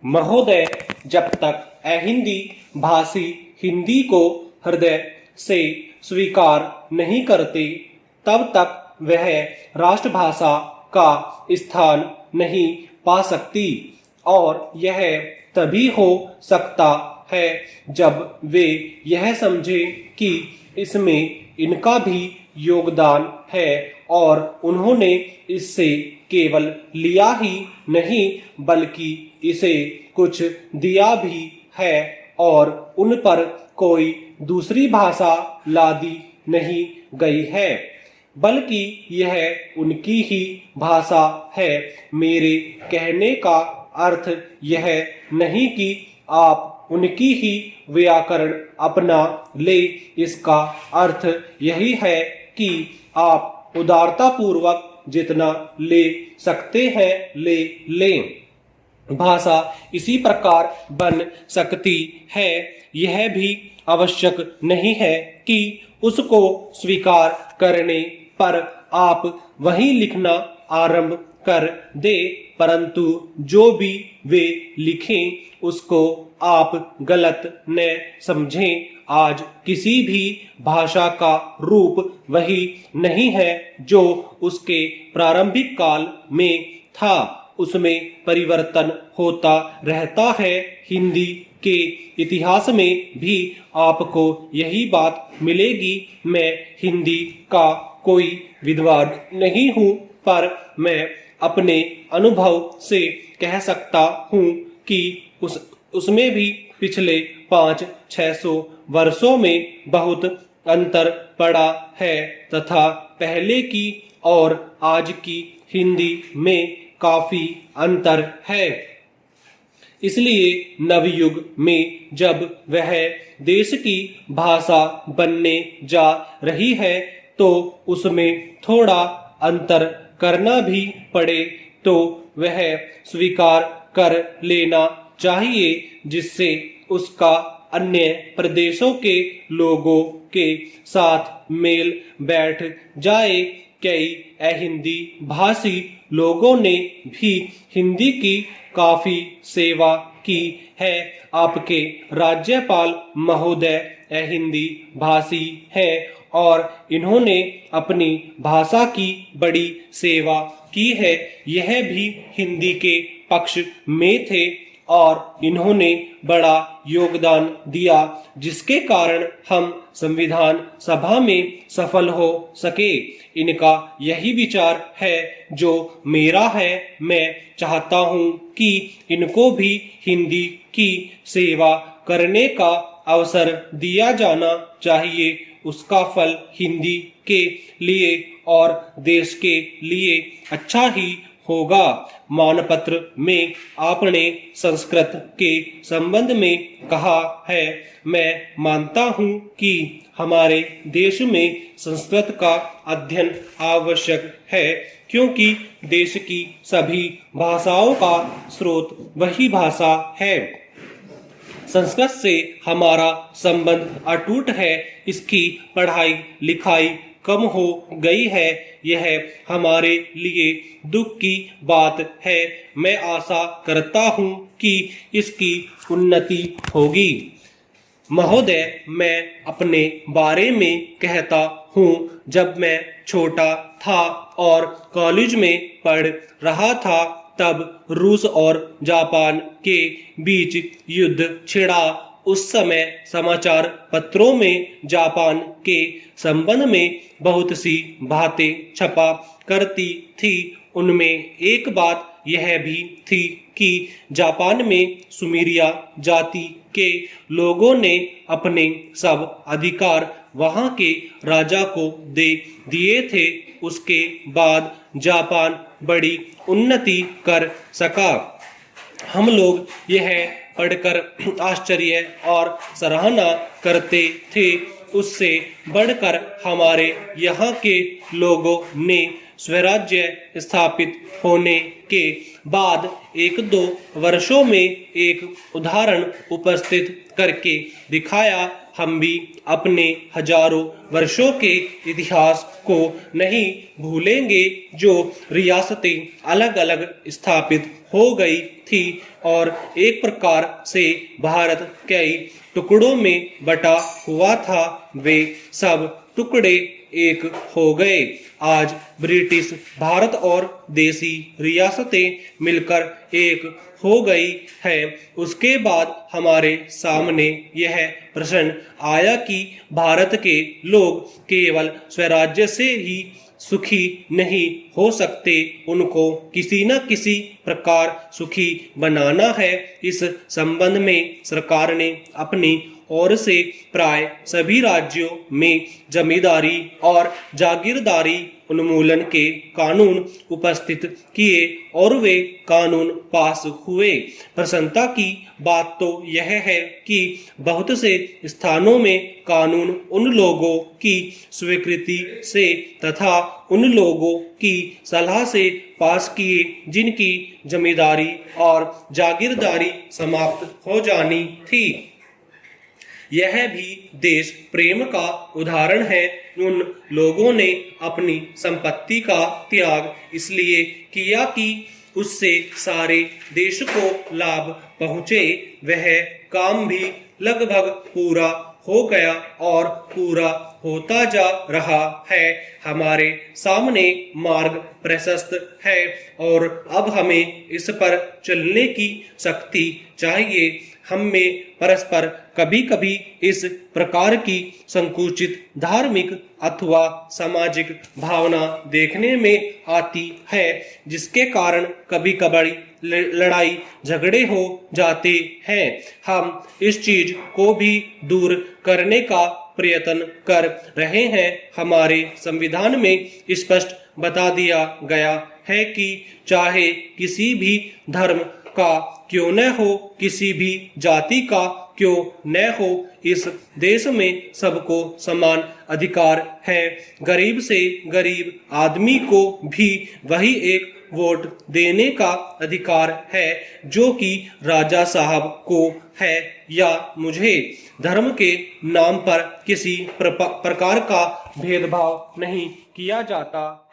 महोदय, जब तक अहिंदी भाषी हिंदी को हृदय से स्वीकार नहीं करते, तब तक वह राष्ट्रभाषा का स्थान नहीं पा सकती। और यह तभी हो सकता है जब वे यह समझें कि इसमें इनका भी योगदान है और उन्होंने इससे केवल लिया ही नहीं बल्कि इसे कुछ दिया भी है और उन पर कोई दूसरी भाषा लादी नहीं गई है, बल्कि यह उनकी ही भाषा है। मेरे कहने का अर्थ यह नहीं कि आप उनकी ही व्याकरण अपना ले, इसका अर्थ यही है कि आप उदारतापूर्वक जितना ले सकते हैं ले लें। भाषा इसी प्रकार बन सकती है, यह भी आवश्यक नहीं है कि उसको स्वीकार करने पर आप वही लिखना आरंभ कर दे, परंतु जो भी वे लिखें उसको आप गलत न समझें। आज किसी भी भाषा का रूप वही नहीं है जो उसके प्रारंभिक काल में था, उसमें परिवर्तन होता रहता है। हिंदी के इतिहास में भी आपको यही बात मिलेगी। मैं हिंदी का कोई विद्वान नहीं हूँ, पर मैं अपने अनुभव से कह सकता हूँ कि उसमें भी पिछले 500-600 वर्षों में बहुत अंतर पड़ा है तथा पहले की और आज की हिंदी में काफी अंतर है। इसलिए नवयुग में जब वह देश की भाषा बनने जा रही है तो उसमें थोड़ा अंतर करना भी पड़े तो वह स्वीकार कर लेना चाहिए, जिससे उसका अन्य प्रदेशों के लोगों के साथ मेल बैठ जाए। कई अहिंदी भाषी लोगों ने भी हिंदी की काफी सेवा की है। आपके राज्यपाल महोदय अहिंदी भाषी हैं और इन्होंने अपनी भाषा की बड़ी सेवा की है। यह भी हिंदी के पक्ष में थे और इन्होंने बड़ा योगदान दिया, जिसके कारण हम संविधान सभा में सफल हो सके। इनका यही विचार है जो मेरा है। मैं चाहता हूँ कि इनको भी हिंदी की सेवा करने का अवसर दिया जाना चाहिए। उसका फल हिंदी के लिए और देश के लिए अच्छा ही होगा। मानपत्र में आपने संस्कृत के संबंध में कहा है, मैं मानता हूँ कि हमारे देश में संस्कृत का अध्ययन आवश्यक है, क्योंकि देश की सभी भाषाओं का स्रोत वही भाषा है। संस्कृत से हमारा संबंध अटूट है। इसकी पढ़ाई लिखाई कम हो गई है, यह हमारे लिए दुख की बात है। मैं आशा करता हूँ कि इसकी उन्नति होगी। महोदय, मैं अपने बारे में कहता हूँ, जब मैं छोटा था और कॉलेज में पढ़ रहा था तब रूस और जापान के बीच युद्ध छिड़ा। उस समय समाचार पत्रों में जापान के संबंध में बहुत सी बातें छपा करती थी। उनमें एक बात यह भी थी कि जापान में सुमेरिया जाति के लोगों ने अपने सब अधिकार वहां के राजा को दे दिए थे। उसके बाद जापान बड़ी उन्नति कर सका। हम लोग यह पढ़कर आश्चर्य और सराहना करते थे। उससे बढ़कर हमारे यहाँ के लोगों ने स्वराज्य स्थापित होने के बाद 1-2 वर्षों में एक उदाहरण उपस्थित करके दिखाया। हम भी अपने हजारों वर्षों के इतिहास को नहीं भूलेंगे, जो रियासतें अलग अलग स्थापित हो गई थी और एक प्रकार से भारत कई टुकड़ों में बटा हुआ था। वे सब टुकड़े एक हो गए। आज ब्रिटिश भारत और देसी रियासतें मिलकर एक हो गई है। उसके बाद हमारे सामने यह प्रश्न आया कि भारत के लोग केवल स्वराज्य से ही सुखी नहीं हो सकते, उनको किसी न किसी प्रकार सुखी बनाना है। इस संबंध में सरकार ने अपनी ओर से प्राय सभी राज्यों में जमींदारी और जागीरदारी उन्मूलन के कानून उपस्थित किए और वे कानून पास हुए। प्रसन्नता की बात तो यह है कि बहुत से स्थानों में कानून उन लोगों की स्वीकृति से तथा उन लोगों की सलाह से पास किए जिनकी जमींदारी और जागीरदारी समाप्त हो जानी थी। यह भी देश प्रेम का उदाहरण है। उन लोगों ने अपनी संपत्ति का त्याग इसलिए किया कि उससे सारे देश को लाभ पहुँचे। वह काम भी लगभग पूरा हो गया और पूरा होता जा रहा है। हमारे सामने मार्ग प्रशस्त है और अब हमें इस पर चलने की शक्ति चाहिए। हम में परस्पर कभी कभी इस प्रकार की संकुचित धार्मिक अथवा सामाजिक भावना देखने में आती है, जिसके कारण कभी कभार लड़ाई झगड़े हो जाते हैं। हम इस चीज को भी दूर करने का प्रयत्न कर रहे हैं। हमारे संविधान में स्पष्ट बता दिया गया है कि चाहे किसी भी धर्म का क्यों न हो, किसी भी जाति का क्यों न हो, इस देश में सबको समान अधिकार है। गरीब से गरीब आदमी को भी वही एक वोट देने का अधिकार है जो कि राजा साहब को है या मुझे। धर्म के नाम पर किसी प्रकार का भेदभाव नहीं किया जाता।